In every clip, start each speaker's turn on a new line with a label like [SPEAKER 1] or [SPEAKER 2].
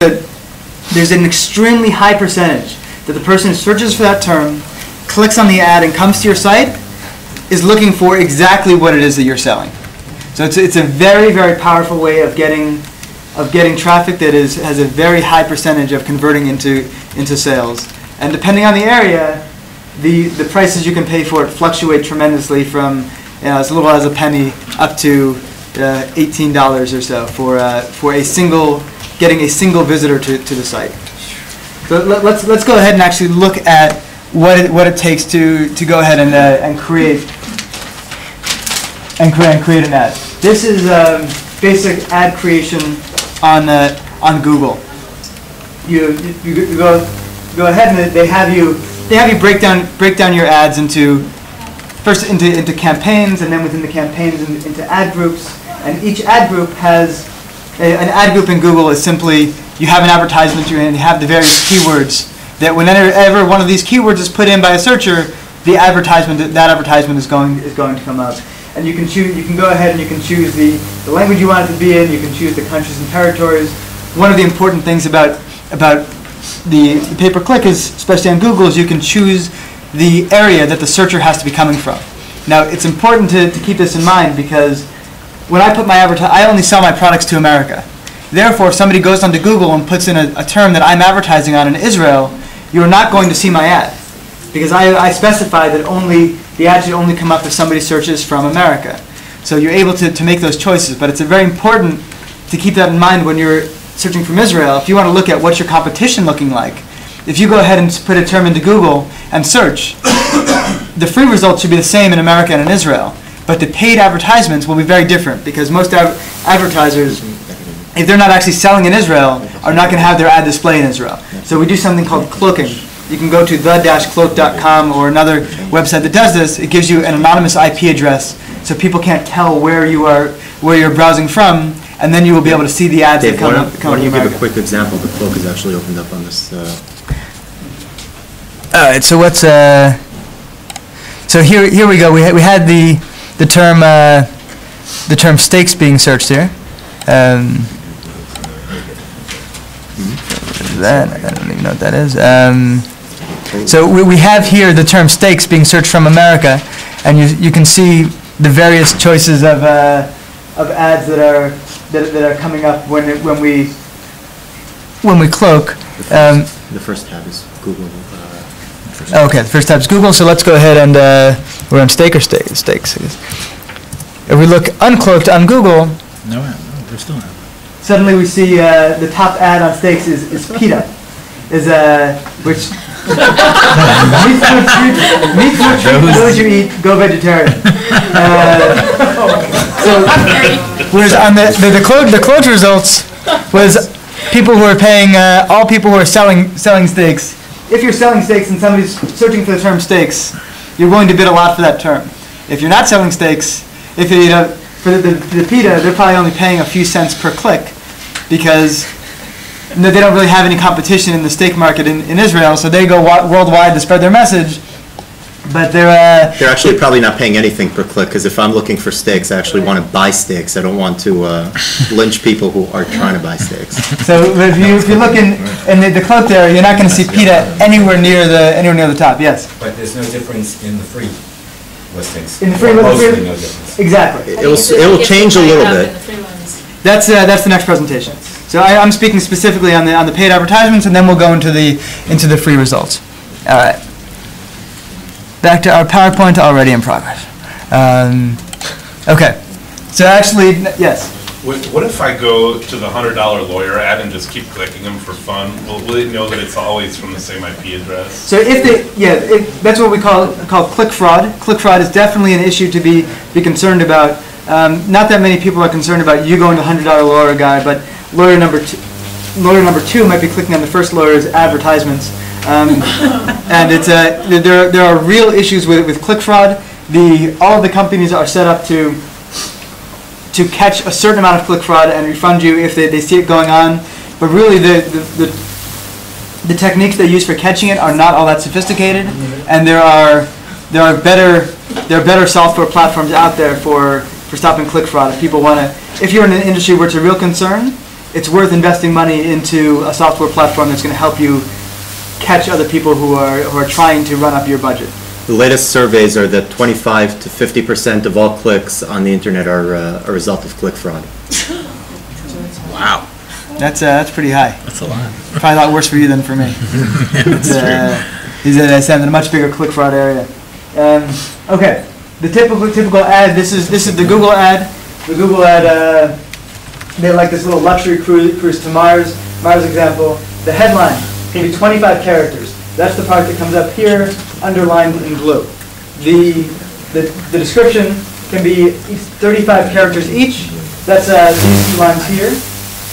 [SPEAKER 1] there's an extremely high percentage that the person who searches for that term, clicks on the ad, and comes to your site is looking for exactly what it is that you're selling. So it's a very, very powerful way of getting traffic that has a very high percentage of converting into sales. And depending on the area, the prices you can pay for it fluctuate tremendously from as little as a penny up to $18 or so for getting a single visitor to the site. So let's go ahead and actually look at what it takes to go ahead and create an ad. This is basic ad creation on Google. You go ahead and they have you break down your ads into campaigns, and then within the campaigns into ad groups. And each ad group has an ad group in Google is simply you have an advertisement and you have the various keywords that whenever one of these keywords is put in by a searcher, that advertisement is going to come up. And you can go ahead and you can choose the language you want it to be in. You can choose the countries and territories. One of the important things about the pay-per-click is, especially on Google, is you can choose the area that the searcher has to be coming from. Now, it's important to keep this in mind because when I put my I only sell my products to America. Therefore, if somebody goes onto Google and puts in a term that I'm advertising on in Israel, you're not going to see my ad because I specify that the ad should only come up if somebody searches from America. So you're able to make those choices, but it's very important to keep that in mind when you're searching from Israel. If you want to look at what's your competition looking like, if you go ahead and put a term into Google and search, the free results should be the same in America and in Israel. But the paid advertisements will be very different because most advertisers, if they're not actually selling in Israel, are not going to have their ad display in Israel. So we do something called cloaking. You can go to the-cloak.com or another website that does this. It gives you an anonymous IP address so people can't tell where you're browsing from, and then you will be able to see the ads that come up.
[SPEAKER 2] Why don't you give a quick example? The cloak is actually opened up on this.
[SPEAKER 1] All right. So what's so here we go. We had the term steaks being searched here. That I don't even know what that is. So we have here the term steaks being searched from America, and you can see the various choices of ads that are coming up when we cloak.
[SPEAKER 2] The first tab is Google.
[SPEAKER 1] Okay, the first tab is Google. So let's go ahead and we're on steak or steaks. If we look uncloaked on Google,
[SPEAKER 3] no, we're still not.
[SPEAKER 1] Suddenly we see the top ad on steaks is PETA, which meat food treat those you eat, go vegetarian. So whereas on the closed results was people who are paying all people who are selling steaks. If you're selling steaks and somebody's searching for the term steaks, you're willing to bid a lot for that term. If you're not selling steaks, for the PETA, they're probably only paying a few cents per click because they don't really have any competition in the steak market in Israel, so they go worldwide to spread their message. But they're
[SPEAKER 2] actually probably not paying anything per click because if I'm looking for steaks, I actually want to buy steaks. I don't want to lynch people who are trying to buy steaks.
[SPEAKER 1] So if you look in the cloak there, you're not going to see PETA anywhere near the top. Yes.
[SPEAKER 4] But there's no difference in the free listings.
[SPEAKER 1] In the free
[SPEAKER 4] mostly no difference.
[SPEAKER 1] Exactly.
[SPEAKER 2] It will change a little bit.
[SPEAKER 1] That's the next presentation. So I'm speaking specifically on the paid advertisements, and then we'll go into the free results. All right. Back to our PowerPoint already in progress. Okay. So actually, yes.
[SPEAKER 5] What if I go to the $100 lawyer ad and just keep clicking them for fun? Will it know that it's always from the same IP address?
[SPEAKER 1] So that's what we call click fraud. Click fraud is definitely an issue to be concerned about. Not that many people are concerned about you going to $100 lawyer guy, but lawyer number two might be clicking on the first lawyer's advertisements. And there are real issues with click fraud. All of the companies are set up to catch a certain amount of click fraud and refund you if they see it going on. But really, the techniques they use for catching it are not all that sophisticated, and there are better software platforms out there for stopping click fraud. If you're in an industry where it's a real concern, it's worth investing money into a software platform that's going to help you catch other people who are trying to run up your budget.
[SPEAKER 2] The latest surveys are that 25 to 50% of all clicks on the internet are a result of click fraud.
[SPEAKER 3] Wow.
[SPEAKER 1] That's pretty high.
[SPEAKER 3] That's a lot.
[SPEAKER 1] Probably a lot worse for you than for me.
[SPEAKER 3] That's true.
[SPEAKER 1] He's in a much bigger click fraud area. Okay, the typical ad. This is the Google ad. The Google ad. They like this little luxury cruise to Mars. Mars example. The headline can be 25 characters. That's the part that comes up here, underlined in blue. The description can be 35 characters each. That's these two lines here.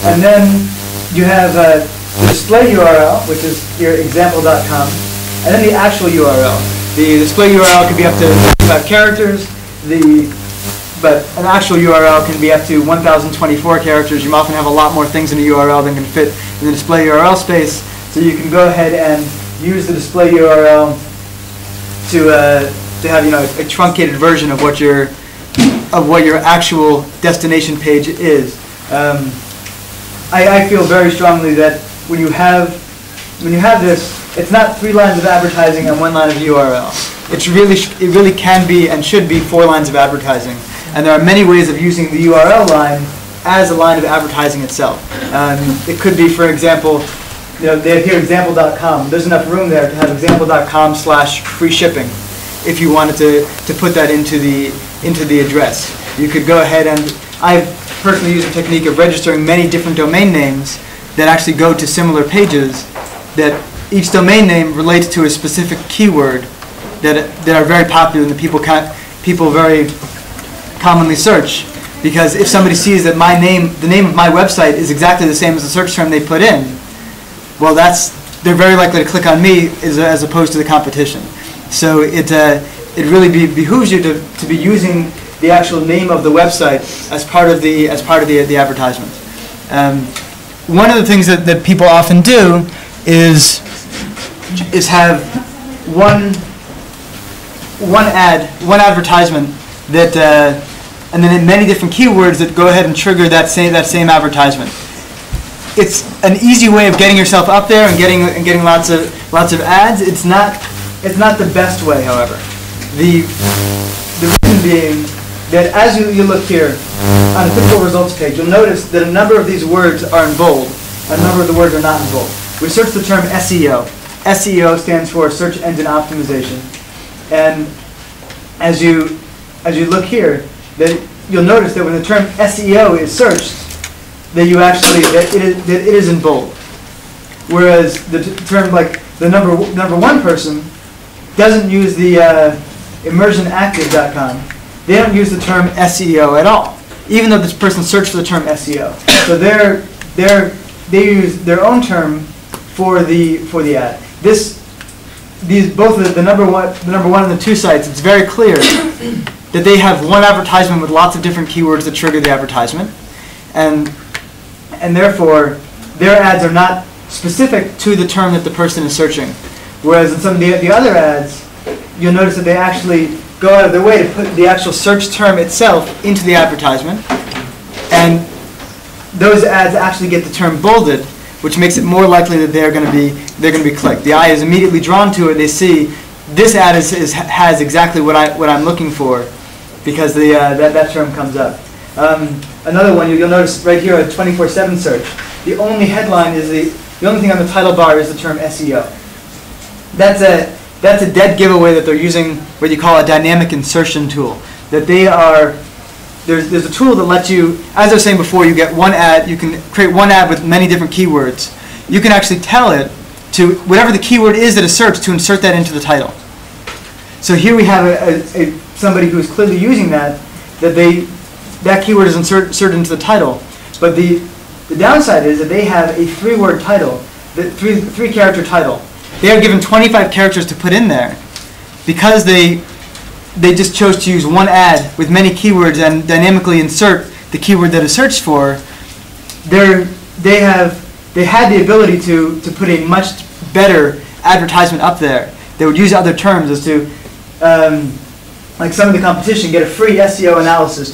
[SPEAKER 1] And then you have the display URL, which is your example.com, and then the actual URL. The display URL can be up to 35 characters, but an actual URL can be up to 1,024 characters. You often have a lot more things in a URL than can fit in the display URL space, so you can go ahead and use the display URL to have a truncated version of what your actual destination page is. I feel very strongly that when you have this, it's not 3 lines of advertising and 1 line of URL. It really can be and should be 4 lines of advertising. And there are many ways of using the URL line as a line of advertising itself. It could be, for example, they have here example.com. There's enough room there to have example.com/free shipping if you wanted to put that into the address. You could go ahead and I've personally used the technique of registering many different domain names that actually go to similar pages, that each domain name relates to a specific keyword that are very popular and that people very commonly search. Because if somebody sees that the name of my website is exactly the same as the search term they put in, well, they're very likely to click on me as opposed to the competition. So it really behooves you to be using the actual name of the website as part of the advertisement. One of the things that people often do is have one advertisement that and then many different keywords that go ahead and trigger that same advertisement. It's an easy way of getting yourself up there and getting lots of ads. It's not the best way, however. The reason being that as you look here on the typical results page, you'll notice that a number of these words are in bold, a number of the words are not in bold. We search the term SEO. SEO stands for search engine optimization, and as you look here, that you'll notice that when the term SEO is searched, that it is in bold. Whereas the term like the number 1 person doesn't use the immersionactive.com. They don't use the term SEO at all, even though this person searched for the term SEO. So they use their own term for the ad. Both the number one and the 2 sites, it's very clear that they have one advertisement with lots of different keywords that trigger the advertisement, and therefore their ads are not specific to the term that the person is searching. Whereas in some of the other ads, you'll notice that they actually go out of their way to put the actual search term itself into the advertisement, and those ads actually get the term bolded, which makes it more likely that they're going to be clicked. The eye is immediately drawn to it. They see this ad has exactly what I'm looking for, because that term comes up. Another one you'll notice right here, a 24/7 search. The only headline is the only thing on the title bar is the term SEO. That's a dead giveaway that they're using what you call a dynamic insertion tool. That there's a tool that lets you, as I was saying before, you get one ad. You can create one ad with many different keywords. You can actually tell it to whatever the keyword is that is searched to insert that into the title. So here we have somebody who is clearly using that keyword is inserted into the title. But the downside is that they have a 3-word title, the 3-character title. They are given 25 characters to put in there because they just chose to use one ad with many keywords and dynamically insert the keyword that is searched for. They had the ability to put a much better advertisement up there. They would use other terms as to, like some of the competition, get a free SEO analysis.